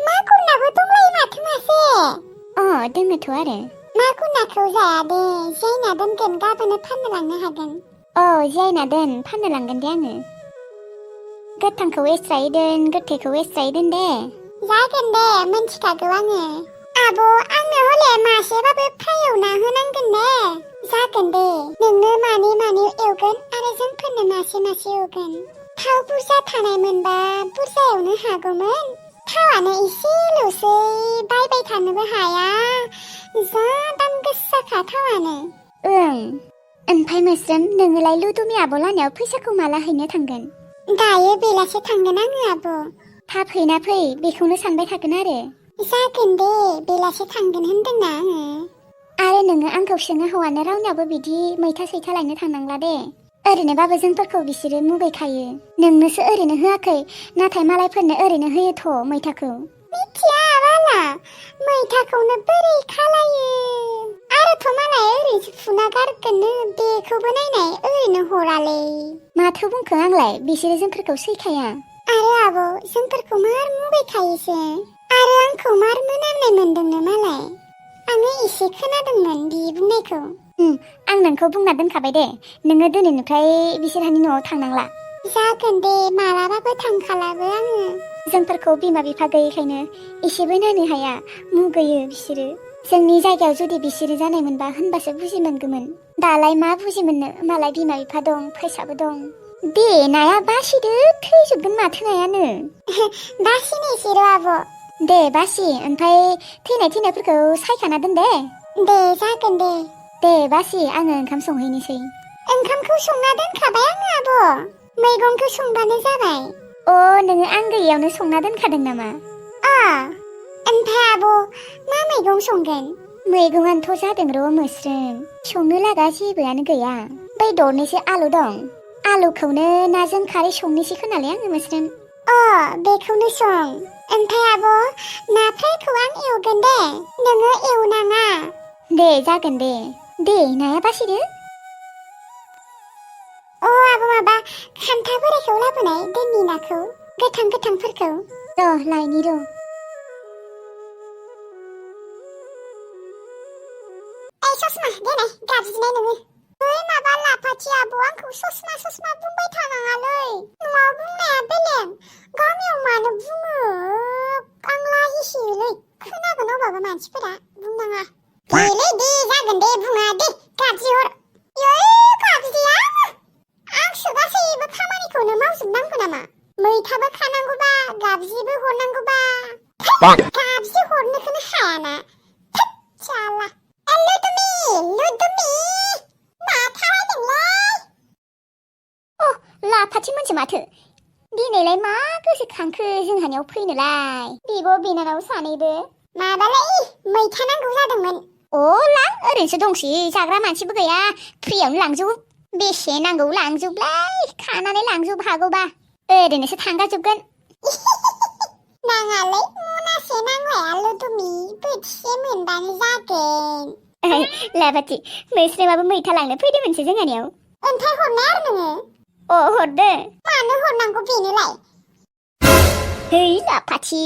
मा गुरनाबो दंलायो माथो मासे दोङोथ' आरो मा गुरनाखौ जाया दे जायना दोनगोन गाबोनो फाननो लांनो हागोन जायना दोन फाननो लांगोन दे आङो गोथांखौ एस्रायै दोन गोथैखौ एस्रायै दोन दे जागोन दे मोनथिखागौ आङो आब' आंनो हले मासेबाबो फ्राय एवना होनांगोन दे जागोन दे नोंनो मानै एवगोन आरो जोंफोरनो मासे एवगोन थाव बुरजा थानाय मोनबा बुरजा एवनो हागौमोन थावानो एसेल'सै बायबाय थानोबो हाया जा दाम गोसाखा थावानो ओमफ्राय मोस्रोम नोङोलाय लुदुमि आब' लानायाव फैसाखौ माला हैनो थांगोन दायो बेलासे थांगोन आङो आब' थाब हैना फै बेखौनो सानबाय थागोन आरो जागोन दे बेलासे थांगोन होनदोंना आरो नोङो आंखौ सोङो हौवानो रावनावबो बिदि मैथा सैथा लायनो थांनांला दे ओरैनोबाबो जोंफोरखौ बिसोरो मुगैखायो नोंनोसो ओरैनो होआखै नाथाय मालायफोरनो ओरैनो होयोथ' मैथाखौ मिथिया बाला मैथाखौनो बोरै खालायो आरोथ' मालाय ओरैनोसो फुना गारगोननो बेखौबो नायनाय ओरैनो हरालै माथो बुंखो आंलाय बिसोरो जोंफोरखौ सैखाया आरो आब' जोंफोरखौ मार मुगैखायोसो आरो आंखौ मार मोनामनाय मोनदोंनो मालाय आङो एसे खोनादोंमोन बि बुंनायखौ आं नोंखौ बुंना दोनखाबाय दे नोङो दिनैनिफ्राय बिसोरहानि न'आव थांनांला जागोन दे मालाबाबो थांखालाबो आङो जोंफोरखौ बिमा बिफा गैयैखायनो एसेबो नायनो हाया मुगैयो बिसोरो जोंनि जायगायाव जुदि बिसोरो जानायमोनबा होनबासो बुजि मोनगौमोन दालाय मा बुजि मोननो मालाय बिमा बिफा दं फैसाबो दं दे नाया बासिदो थैजोबगोन माथो नायानो बासिनोसैर' आब' दे बासि ओमफ्राय थैनायफोरखौ सायखाना दोन दे जागोन दे बासि आङो ओंखाम संहैनोसै ओंखामखौ संना दोनखाबाय आङो आब' मैगंखौ संबानो जाबाय नोङो आं गैयावनो संना दोनखादों नामा ओमफ्राय आब' मा मैगं संगोन मैगंआनोथ' जादों र' मोस्रोम संनो लागा जेबोआनो गैया बै दरनैसो आलु दं आलुखौनो नाजों खारै संनोसै खोनालै आङो मोस्रोम बेखौनो सं ओमफ्राय आब' ना फ्रायखौ आं एवगोन दे नोङो एवनाङा दे जागोन दे नाया बासिदो आब' माबा खान्था बोरायखौ लाबोनाय दोननि नाखौ गोथांफोरखौ लायनि र' ससमा देनाय गाबज्रिनाय नोङो माबा लाफाथि आब' आंखौ ससमा बुंबाय थानाङालै न'आव बुंनाया बेलेग गामियाव मानो बुङो आं लाजिसोयोलै खोनागोन अबाबो मानसिफोरा बुंनाङा देलै दे जागोन दे बुङा दे गाबज्रिहर गाबज्रिया आंसो गासैबो खामानिखौनो मावजोबनांगौ नामा मैथाबो खानांगौबा गाबज्रिबो हरनांगौबा गाबज्रि हरनोखौनो हायाना जाला लुदुमि मा थाबायदोंलै लाफाथि मोनसे माथो दिनैलाय मा गोसोखांखो जोंहानियाव फैनोलाय बिब' बिनानाव सानैबो माबालाय मैथा नांगौ जादोंमोन लां ओरैनोसो दंसै जाग्रा मानसिबो गैया फ्रियावनो लांजोब बेसे नांगौ लांजोबलाय खानानै लांजोब हागौबा ओरैनोसो थांगाजोबगोन नाङालै मनासे नांलाया लुदुमि बोथिसे मोनबानो जागोन लाफाथि मोस्रोमाबो मैथा लांनो फैदोंमोनसो जोंहानियाव ओमफ्राय हरनाय आरो नोङो हरदो मानो हरनांगौ बेनोलाय है लाफाथि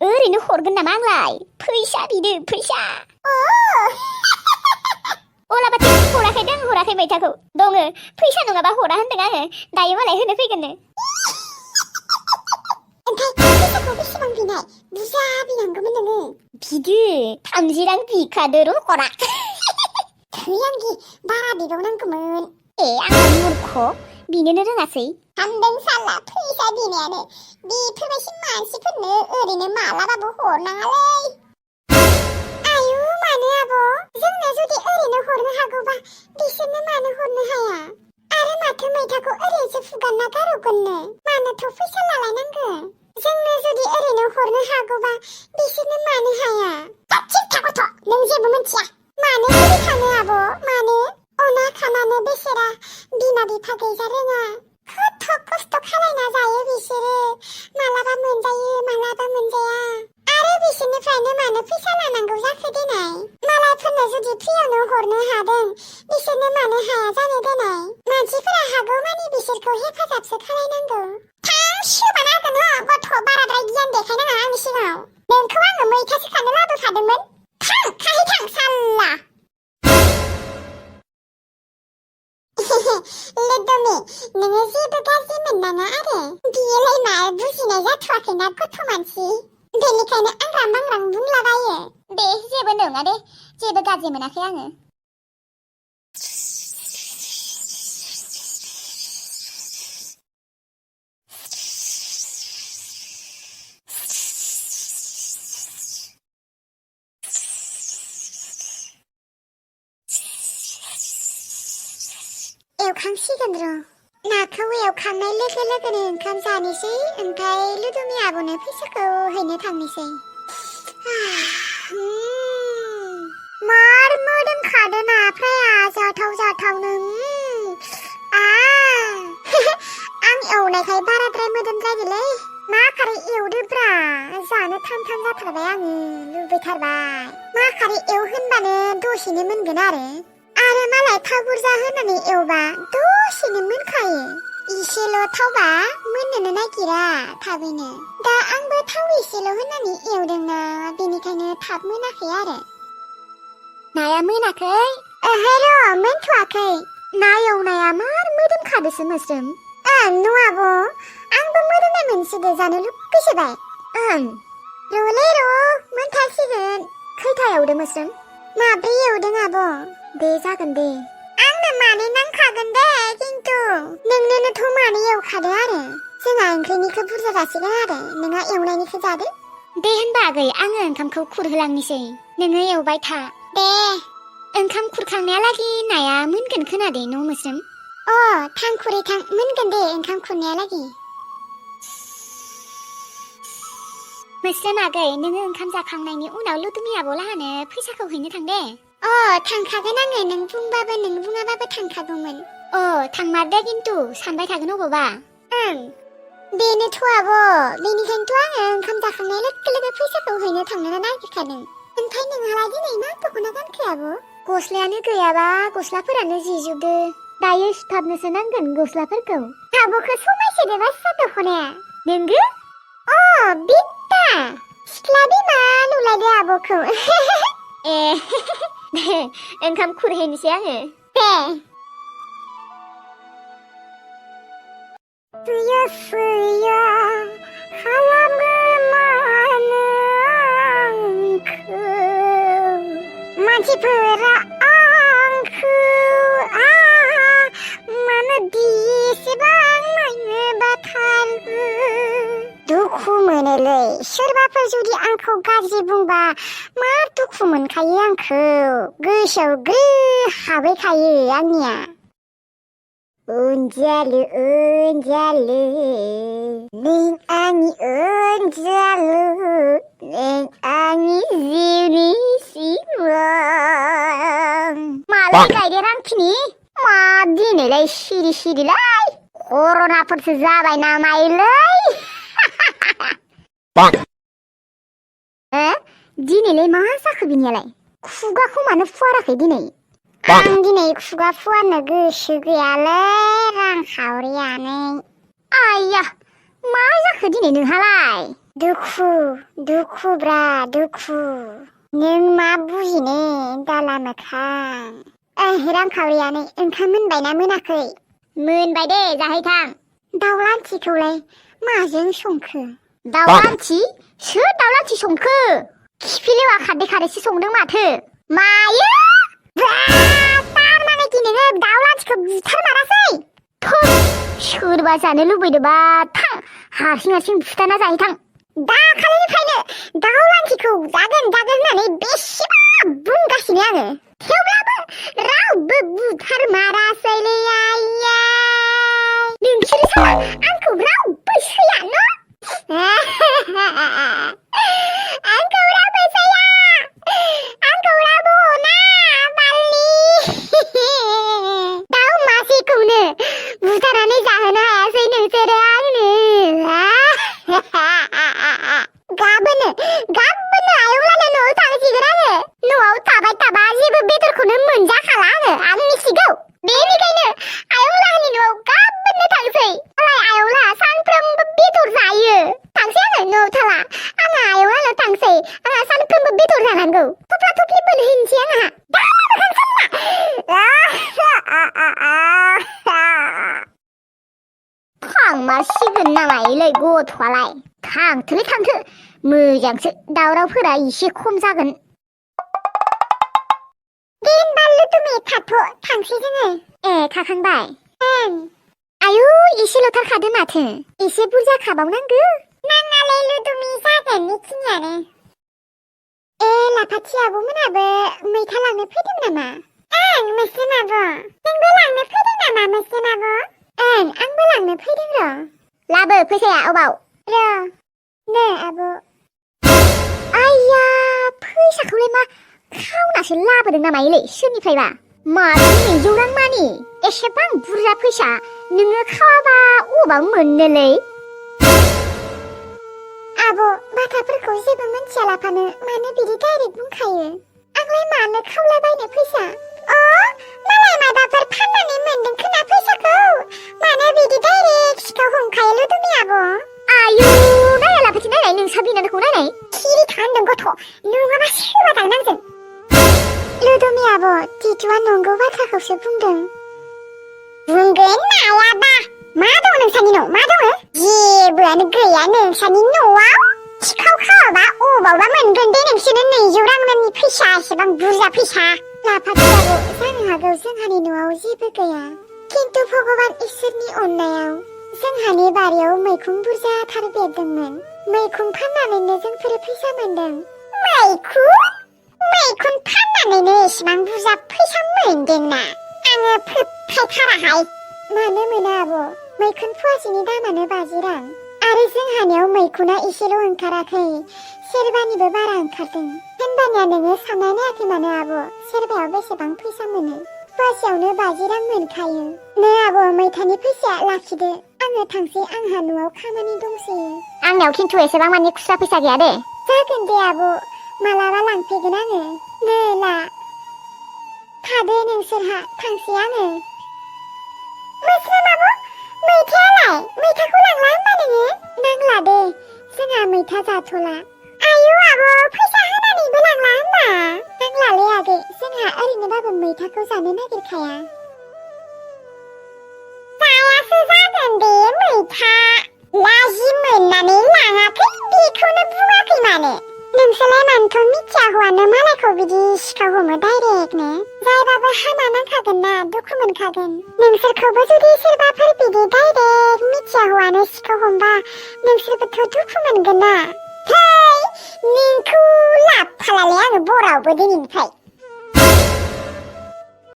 ओरैनो हरगोन नामा आंलाय फैसा बिदो फैसा लाफाथि हराखै मैथाखौ दङ फैसा नङाबा हरा होनदों आङो दायो मालाय होनो फैगोननो ओमफ्राय फैसाखौ बेसेबां बिनाय बुरजा बिनांगौमोन नोङो बिदो 30 रां बिखादो र' हरा थैयांगि बारा बिबावनांगौमोन आं मूर्ख बिनोनो रोङासै हामदों साला फैसा बिनायानो बेफोरबायदि मानसिफोरनो ओरैनो मालाबाबो हरनाङालै आयु मानो आब' जोंनो जुदि ओरैनो हरनो हागौबा बिसोरनो मानो हरनो हाया आरो माथो मैथाखौ ओरैनोसो फुगारना गारहरगोननो मानोथ' फैसा लालायनांगौ जोंनो जुदि ओरैनो हरनो हागौबा बिसोरनो मानो हाया थिगथा गथ' नों जेबो मिथिया मानो बिदि खानो आब' मानो अना खानानो बेसेरा बिमा बिफा गैजा रोङा खथ' खस्थ' खालायना जायो बिसोरो मालाबा मोनजायो मालाबा मोनजाया आरो बिसोरनिफ्रायनो मानो फैसा लानांगौ जाखो देनाय मालायफोरनो जुदि फ्रियावनो हरनो हादों बिसोरनो मानो हाया जानो देनाय मानसिफोरा हागौ मानि बिसोरखौ हेफाजाबसो खालायनांगौ थां सोबाना होगोन गथ' बाराद्राय गियान देखायनाङा आंनि सिगाङाव नोंखौ आङो मैथासो खानो लाबोखादोंमोन। थां खाहै थां साल्ला। लोदोमि नोङो जेबो गाज्रि मोननाङा आरो बियोलाय मा बुजिनाय जाथ'वाखैना गथ' मानसि बेनिखायनो आंग्रां बांग्रां बुंलाबायो। दे जेबो नङा दे जेबो गाज्रि मोनाखै आङो। एवखांसिगोन र'। नाखौ एवखांनाय लोगो लोगोनो ओंखाम जानोसै ओमफ्राय लोदोमि आब'नो फैसाखौ हैनो थांनोसै। मार मोदोमखादो नाफ्राया जाथाव जाथावनो। आं एवनायखाय बाराद्राय मोदोमद्रायदोलै। मा खारै एवदोब्रा जानो थाम थाम जाथारबाय आङो लुबैथारबाय। मा खारै एव होनबानो दसेनो मोनगोन आरो मालाय थाव बुरजा होनानै एवबा दसेनो मोनखायो। इसेल' थावबा मोननोनो नागिरा थाबैनो। दा आंबो थाव इसेल' होनानै एवदोंना बेनिखायनो थाब मोनाखै आरो। नाया मोनाखै? ओहो र' मोनथ'वाखै। ना एवनाया मार मोदोमखादोसो मोस्रोम। न' आब' आंबो मोदोमनाय मोनसोदो जानो लुगैसोबाय। र'लै र' मोनथारसिगोन। खैथा एवदो मोस्रोम? माब्रै एवदों आब'। दे जागोन दे। आंनो मानै नांखागोन दे खिन्थु नोंनोनोथ' मानै एवखादो आरो जोंहा ओंख्रिनिखौ बुरजा जासिगोन आरो नोंहा एवनायनिखौ जादो। दे होनबा आगै आङो ओंखामखौ खुरहोलांनोसै नोङो एवबाय था। दे। ओंखाम खुरखांनायालागि नाया मोनगोन खोनादे न' मोस्रोम। थां खुरै थां मोनगोन दे ओंखाम खुरनायालागि। मोस्रोम आगै नोङो ओंखाम जाखांनायनि उनाव लोदोमि आब'लाहानो फैसाखौ हैनो थां दे। थांखागोन आङो नों बुंबाबो नों बुङाबाबो थांखागौमोन। थांमारदे खिन्थु सानबाय थागोन अबावबा। बेनोथ' आब' बेनिखायनोथ' आङो ओंखाम जाखांनाय लोगो लोगो फैसाखौ हैनो थांनो नागिरखादों। ओमफ्राय नोंहालाय दिनै मा दख'ना गानखो आब'? गस्लायानो गैयाबा गस्लाफोरानो जिजोबदो दायो सुथाबनोसो नांगोन गस्लाफोरखौ। आब'खौ समायसोदो बायसा दख'नाया। नोंगो? बिद्दा सिख्ला बिमा नुलायदो आब'खौ। दे ओंखाम खुरहैनोसै आङो। दे। सुयो सुयो खालामगोन मानो आंखौ मानसिफोरा आंखौ मानो बेसेबां नायनो बाथारो। दुखु मोनोलै सोरबाफोर जुदि आंखौ गाज्रि बुंबा मार दुखु मोनखायो आंखौ गोसोआव ग्रोब हाबहैखायो आंनिया। अनजालु अनजालु नों आंनि अनजालु नों आंनि जिउनि सिमां। मालाय गायदेर आंखिनि मा दिनैलाय सिरि सिरिलाय कर'नाफोरसो जाबाय नामायोलै। दिनैलाय मा जाखो बिनियालाय खुगाखौ मानो फुवाराखै दिनै? आं दिनै खुगा फुवारनो गोसो गैयालै रांखावरियानो। आइया मा जाखो दिनै नोंहालाय? दुखु दुखुब्रा दुखु नों मा बुजिनो दाला मोखां। रांखावरियानो ओंखाम मोनबायना मोनाखै? मोनबाय दे जाहैथां। दाउलान्थिखौलाय माजों संखो? दाउलान्थि? सोर दाउलान्थि संखो? खिफिलेवा खारदै खारदैसो संदों माथो। मायो? तारमाने कि नोङो दाउलान्थिखौ बुथारमारासै? सोरबा जानो लुबैदोंबा थां हारसिं हारसिं बुथारना जाहैथां। दाखालिनिफ्रायनो दाउलान्थिखौ जागोन जागोन होननानै बेसेबा बुंगासिनो आङो थेवब्लाबो रावबो बुथारमारासैलै आइया। नोंसोरो साला आंखौ रावबो सैया न'? आंखौ रावबो सैया आंखौ रावबो अना बालि। दाउ मासेखौनो बुथारनानै जाहोनो हायासै नोंसोरो आंनो। गाबोनो आयंलानो न'आव थांसिगोन आङो। न'आव थाबाय थाबा जेबो बेदरखौनो मोनजाखाला आं मिथिगौ। बेनिखायनो आयंलाहानि न'आव गाबोनो थांसै। आयंलाहा सानफ्रोमबो बेदर जायो गथ'आलाय थांथोलै थांथो मोजांसो दावरावफोरा एसे खम जागोन दे होनबा लुदुमि थाथ' थांसै जोङो थाखांबाय ओं आयु एसेल'थार खादो माथो एसे बुरजा खाबावनांगौ नाङालै लुदुमि जागोन बेखिनियानो लाफाथि आब'मोनाबो मैथा लांनो फैदों नामा ओं मोस्रोम आब' नोंबो लांनो फैदों नामा मोस्रोम आब' ओं आंबो लांनो फैदों र' लाबो फैसाया अबाव र' नो आब' आइया फैसाखौलाय मा खावनासो लाबोदों नामा इलाय सोरनिफ्रायबा माथो 100 रां मानि एसेबां बुरजा फैसा नोङो खावाबा अबाव मोननोलै आब' बाथ्राफोरखौ जेबो मिथिया लाफानो मानो बिदि डाइरेक्ट बुंखायो आंलाय मानो खावलाबायनो फैसा मालाय माबाफोर फाननानै मोनदों खोना फैसाखौ मानो बिदि डाइरेक्ट सिखाव हमखायो लुदुमि आब' आयु नाया लाफाथि नायनाय नोंसा बिनानावखौ नायनाय सिरि था होनदों गथ' नङाबा सोरबा दांनांगोन लुदुमि आब' टिटुआ नंगौ बाथ्राखौसो बुंदों बुंगोन नायाबा मा दं नोंसानि न'आव मा दङ जेबोआनो गैया नोंसानि न'आव सिखाव खावाबा अबावबा मोनगोन दे नोंसोरनो 200 रांनि फैसा एसेबां बुरजा फैसा लाफाथि आब' जानो हागौ जोंहानि न'आव जेबो गैया खिन्थु भगबान इसोरनि अननायाव जोंहानि बारियाव मैखुन बुरजाथार बेरदोंमोन मैखुन फाननानैनो जोंफोरो फैसा मोनदों मैखुन फाननानैनो एसेबां बुरजा फैसा मोनदोंना आङो फोथायथाराहाय मानो मोना आब' मैखुन फुवासेनि दामानो 50 रां आरो जोंहानियाव मैखुना एसेल' ओंखाराखै सेरबानिबो बारा ओंखारदों होनबानिया नोङो सानना नायाखै मानो आब' सेरबायाव बेसेबां फैसा मोनो फुवासेयावनो 50 रां मोनखायो नो आब' मैथानि फैसाया लाखिदो आङो थांसै आंहा न'आव खामानि दंसोयो आंनाव खिन्थु एसेबां मानि खुस्रा फैसा गैया दे जागोन दे आब' मालाबा लांफैगोन आङो नो ला थादो नोंसोरहा थांसै आङो मोस्रोम आब' मैथायालाय मैथाखौ लांला होनबा नोङो नांला दे जोंहा मैथा जाथ'ला आयु आब' फैसा होनानैबो लांला होनबा नांलालै आगै जोंहा ओरैनोबाबो मैथाखौ जानो नागिरखाया जायासो जागोन दे मैथा लाजि मोननानै लाङाखै बेखौनो बुङाखै मानो नोंसोरलाय मानोथ' मिथिया हौवानो मालायखौ बिदि सिखाव हमो डाइरेक्टनो जायबाबो हामा नांखागोन ना दुखु मोनखागोन नोंसोरखौबो जुदि सोरबाफोर बिदि डाइरेक्ट मिथिया हौवानो सिखाव हमबा नोंसोरबोथ' दुखु मोनगोन ना नोंखौ लाबफालालै आङो बरावबो दिनैनिफ्राय